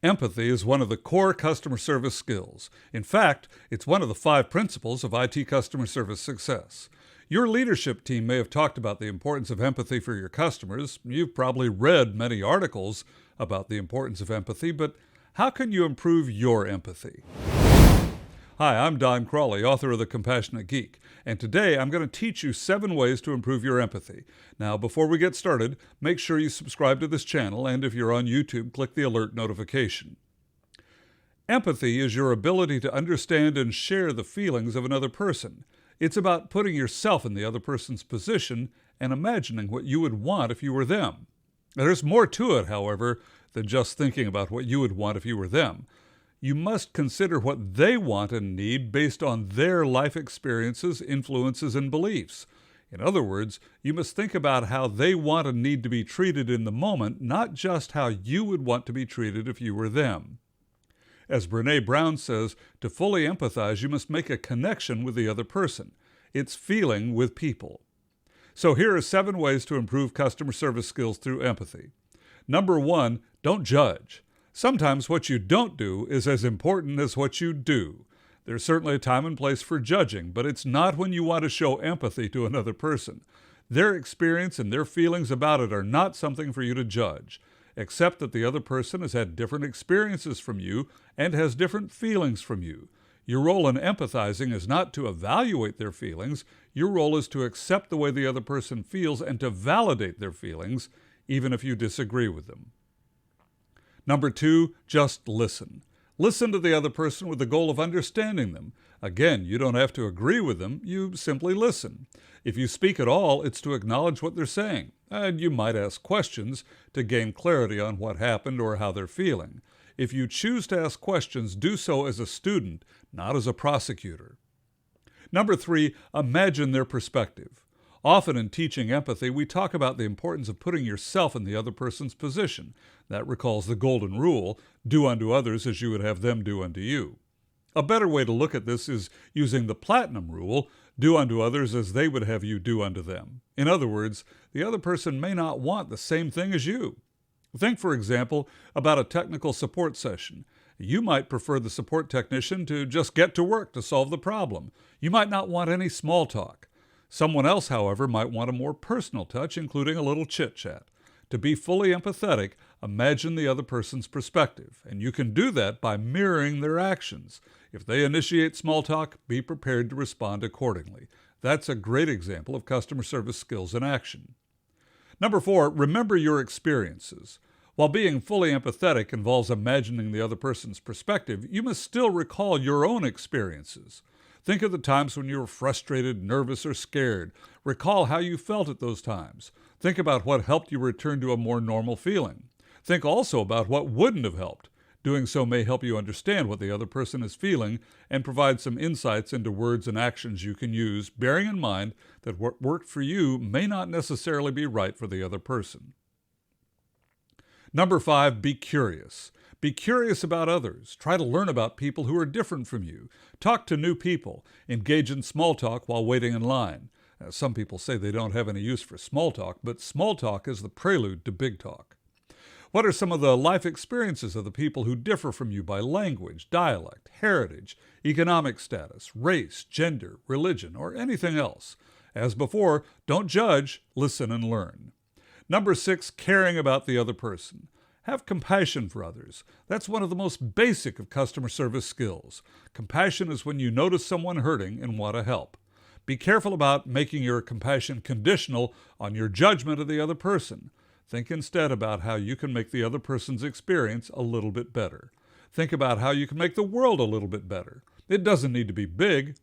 Empathy is one of the core customer service skills. In fact, it's one of the 5 principles of IT customer service success. Your leadership team may have talked about the importance of empathy for your customers. You've probably read many articles about the importance of empathy, but how can you improve your empathy? Hi, I'm Don Crawley, author of The Compassionate Geek, and today I'm going to teach you 7 ways to improve your empathy. Now, before we get started, make sure you subscribe to this channel, and if you're on YouTube, click the alert notification. Empathy is your ability to understand and share the feelings of another person. It's about putting yourself in the other person's position and imagining what you would want if you were them. There's more to it, however, than just thinking about what you would want if you were them. You must consider what they want and need based on their life experiences, influences, and beliefs. In other words, you must think about how they want and need to be treated in the moment, not just how you would want to be treated if you were them. As Brené Brown says, to fully empathize, you must make a connection with the other person. It's feeling with people. So here are 7 ways to improve customer service skills through empathy. Number 1, don't judge. Sometimes what you don't do is as important as what you do. There's certainly a time and place for judging, but it's not when you want to show empathy to another person. Their experience and their feelings about it are not something for you to judge. Accept that the other person has had different experiences from you and has different feelings from you. Your role in empathizing is not to evaluate their feelings. Your role is to accept the way the other person feels and to validate their feelings, even if you disagree with them. Number 2, just listen. Listen to the other person with the goal of understanding them. Again, you don't have to agree with them, you simply listen. If you speak at all, it's to acknowledge what they're saying, and you might ask questions to gain clarity on what happened or how they're feeling. If you choose to ask questions, do so as a student, not as a prosecutor. Number 3, imagine their perspective. Often in teaching empathy, we talk about the importance of putting yourself in the other person's position. That recalls the golden rule, do unto others as you would have them do unto you. A better way to look at this is using the platinum rule, do unto others as they would have you do unto them. In other words, the other person may not want the same thing as you. Think, for example, about a technical support session. You might prefer the support technician to just get to work to solve the problem. You might not want any small talk. Someone else, however, might want a more personal touch, including a little chit-chat. To be fully empathetic, imagine the other person's perspective, and you can do that by mirroring their actions. If they initiate small talk, be prepared to respond accordingly. That's a great example of customer service skills in action. Number 4, remember your experiences. While being fully empathetic involves imagining the other person's perspective, you must still recall your own experiences. Think of the times when you were frustrated, nervous, or scared. Recall how you felt at those times. Think about what helped you return to a more normal feeling. Think also about what wouldn't have helped. Doing so may help you understand what the other person is feeling and provide some insights into words and actions you can use, bearing in mind that what worked for you may not necessarily be right for the other person. Number 5, be curious. Be curious about others. Try to learn about people who are different from you. Talk to new people. Engage in small talk while waiting in line. Some people say they don't have any use for small talk, but small talk is the prelude to big talk. What are some of the life experiences of the people who differ from you by language, dialect, heritage, economic status, race, gender, religion, or anything else? As before, don't judge, listen and learn. Number 6, caring about the other person. Have compassion for others. That's one of the most basic of customer service skills. Compassion is when you notice someone hurting and want to help. Be careful about making your compassion conditional on your judgment of the other person. Think instead about how you can make the other person's experience a little bit better. Think about how you can make the world a little bit better. It doesn't need to be big.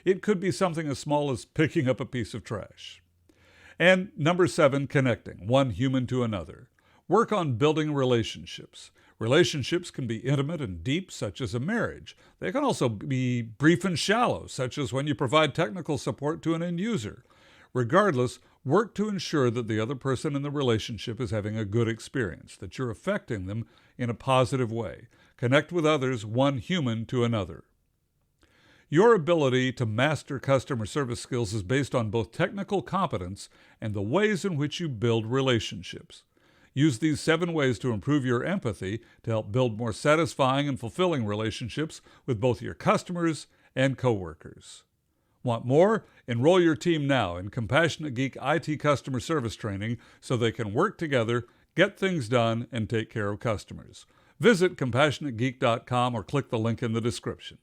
It could be something as small as picking up a piece of trash. And number 7, connecting, one human to another. Work on building relationships. Relationships can be intimate and deep, such as a marriage. They can also be brief and shallow, such as when you provide technical support to an end user. Regardless, work to ensure that the other person in the relationship is having a good experience, that you're affecting them in a positive way. Connect with others, one human to another. Your ability to master customer service skills is based on both technical competence and the ways in which you build relationships. Use these 7 ways to improve your empathy to help build more satisfying and fulfilling relationships with both your customers and coworkers. Want more? Enroll your team now in Compassionate Geek IT customer service training so they can work together, get things done, and take care of customers. Visit CompassionateGeek.com or click the link in the description.